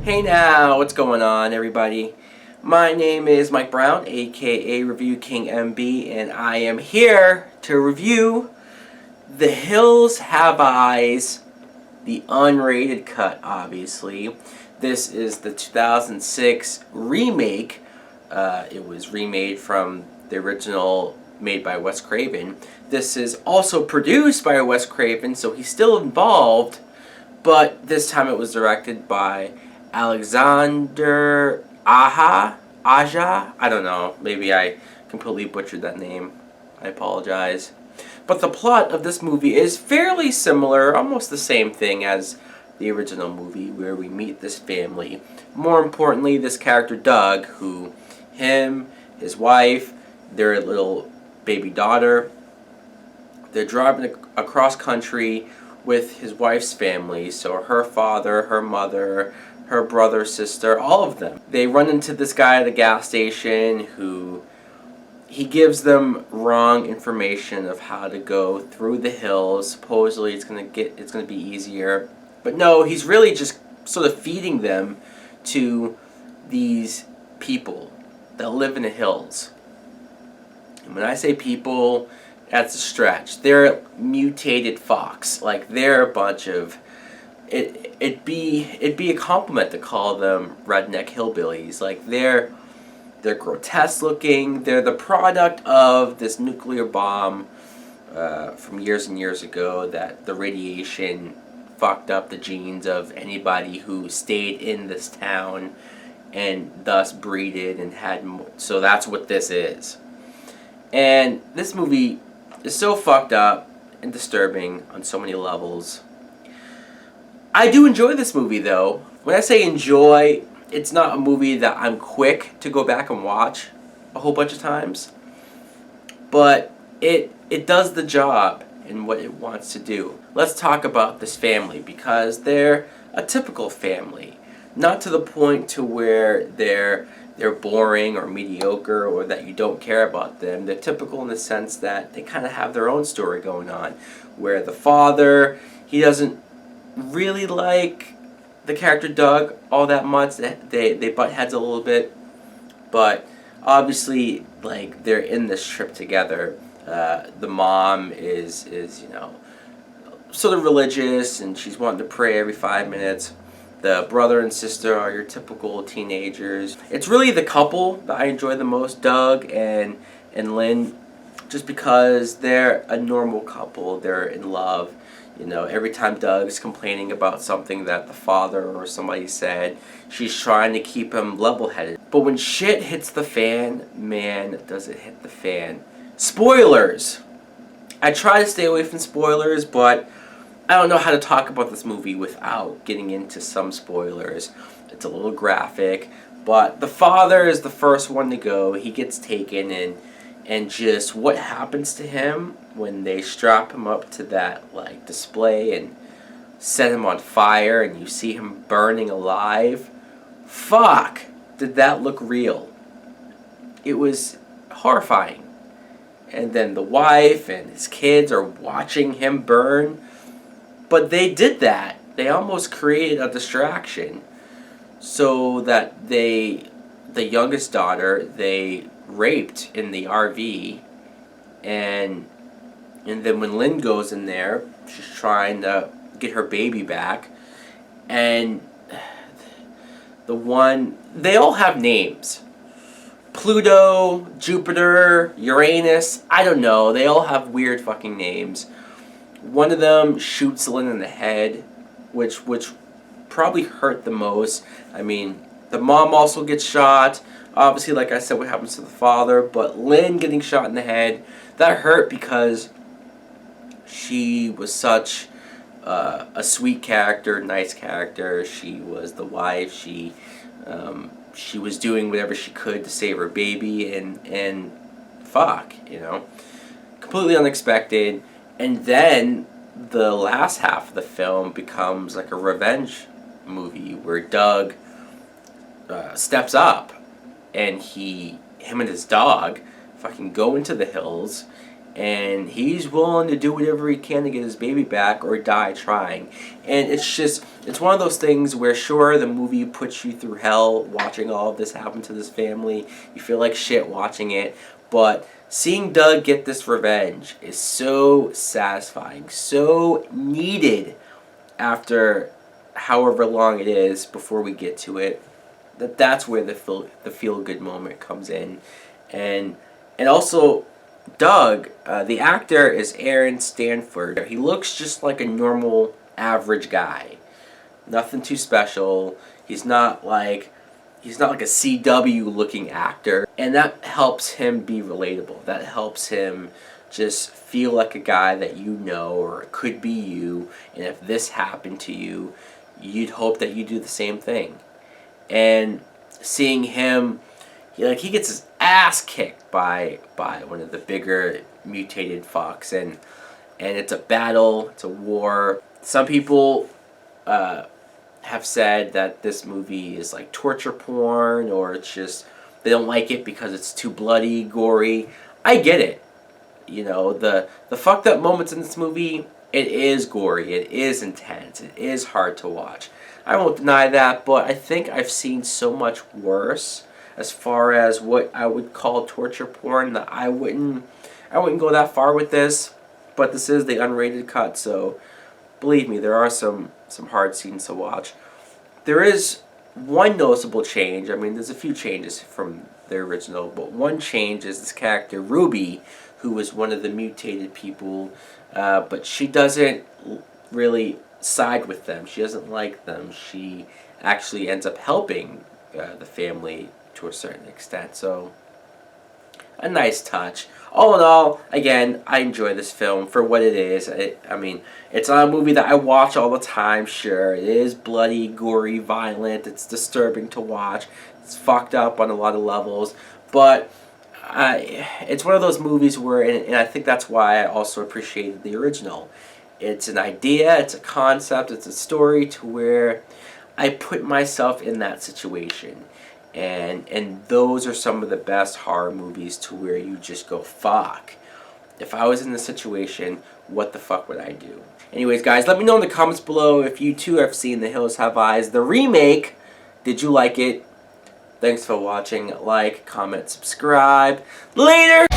Hey now, what's going on, everybody? My name is Mike Brown, aka ReviewKingMB, and I am here to review The Hills Have Eyes, the unrated cut, obviously. This is the 2006 remake. It was remade from the original made by Wes Craven. This is also produced by Wes Craven, so he's still involved, but this time it was directed by Alexander Aja. I don't know. Maybe I completely butchered that name. I apologize. But the plot of this movie is fairly similar, almost the same thing as the original movie, where we meet this family. More importantly, this character Doug, who his wife, their little baby daughter, they're driving across country with his wife's family, so her father, her mother, her brother, sister, all of them. They run into this guy at a gas station who he gives them wrong information of how to go through the hills. Supposedly it's gonna be easier. But no, he's really just sort of feeding them to these people that live in the hills. And when I say people, that's a stretch. They're mutated fox. Like, they're a bunch of it'd be a compliment to call them redneck hillbillies. Like, they're grotesque looking. They're the product of this nuclear bomb from years and years ago, that the radiation fucked up the genes of anybody who stayed in this town and thus breeded and had so that's what this is. And this movie is so fucked up and disturbing on so many levels. I do enjoy this movie, though. When I say enjoy, it's not a movie that I'm quick to go back and watch a whole bunch of times. But it does the job in what it wants to do. Let's talk about this family, because they're a typical family. Not to the point to where they're boring or mediocre or that you don't care about them. They're typical in the sense that they kind of have their own story going on, where the father, he doesn't really like the character Doug all that much. They butt heads a little bit, but obviously, like, they're in this trip together. The mom is sort of religious, and she's wanting to pray every 5 minutes. The brother and sister are your typical teenagers. It's really the couple that I enjoy the most, Doug and Lynn, just because they're a normal couple. They're in love. You know, every time Doug's complaining about something that the father or somebody said, she's trying to keep him level-headed. But when shit hits the fan, man, does it hit the fan. Spoilers! I try to stay away from spoilers, but I don't know how to talk about this movie without getting into some spoilers. It's a little graphic, but the father is the first one to go. He gets taken, and just what happens to him when they strap him up to that, like, display and set him on fire, and you see him burning alive. Fuck! Did that look real? It was horrifying. And then the wife and his kids are watching him burn. But they did that. They almost created a distraction so that the youngest daughter, they raped in the RV, and then when Lynn goes in there, she's trying to get her baby back, and they all have names. Pluto, Jupiter, Uranus, I don't know, they all have weird fucking names. One of them shoots Lynn in the head, which probably hurt the most. I mean, the mom also gets shot. Obviously, like I said, what happens to the father. But Lynn getting shot in the head, that hurt because she was such a sweet character, nice character. She was the wife. She was doing whatever she could to save her baby, and fuck, completely unexpected. And then the last half of the film becomes like a revenge movie where Doug steps up, and him and his dog fucking go into the hills and he's willing to do whatever he can to get his baby back or die trying. And it's one of those things where, sure, the movie puts you through hell watching all of this happen to this family. You feel like shit watching it, but seeing Doug get this revenge is so satisfying, so needed after however long it is before we get to it. That's where the feel good moment comes in. And also, Doug, the actor, is Aaron Stanford. He looks just like a normal, average guy. Nothing too special. He's not like a CW looking actor, and that helps him be relatable. That helps him just feel like a guy that you know, or it could be you, and if this happened to you, you'd hope that you do the same thing. And seeing him, he gets his ass kicked by one of the bigger mutated fucks, and it's a battle, it's a war. Some people have said that this movie is like torture porn, or it's just they don't like it because it's too bloody, gory. I get it. The fucked up moments in this movie, it is gory, it is intense, it is hard to watch. I won't deny that, but I think I've seen so much worse as far as what I would call torture porn that I wouldn't go that far with this. But this is the unrated cut, so believe me, there are some hard scenes to watch. There is one noticeable change. I mean, there's a few changes from the original, but one change is this character, Ruby, who was one of the mutated people, but she doesn't really side with them. She doesn't like them. She actually ends up helping the family to a certain extent, so a nice touch. All in all, again, I enjoy this film for what it is. I mean, it's not a movie that I watch all the time, sure. It is bloody, gory, violent. It's disturbing to watch. It's fucked up on a lot of levels. But it's one of those movies where, and I think that's why I also appreciated the original. It's an idea, it's a concept, it's a story to where I put myself in that situation. And those are some of the best horror movies to where you just go, fuck. If I was in this situation, what the fuck would I do? Anyways, guys, let me know in the comments below if you too have seen The Hills Have Eyes, the remake. Did you like it? Thanks for watching. Like, comment, subscribe. Later!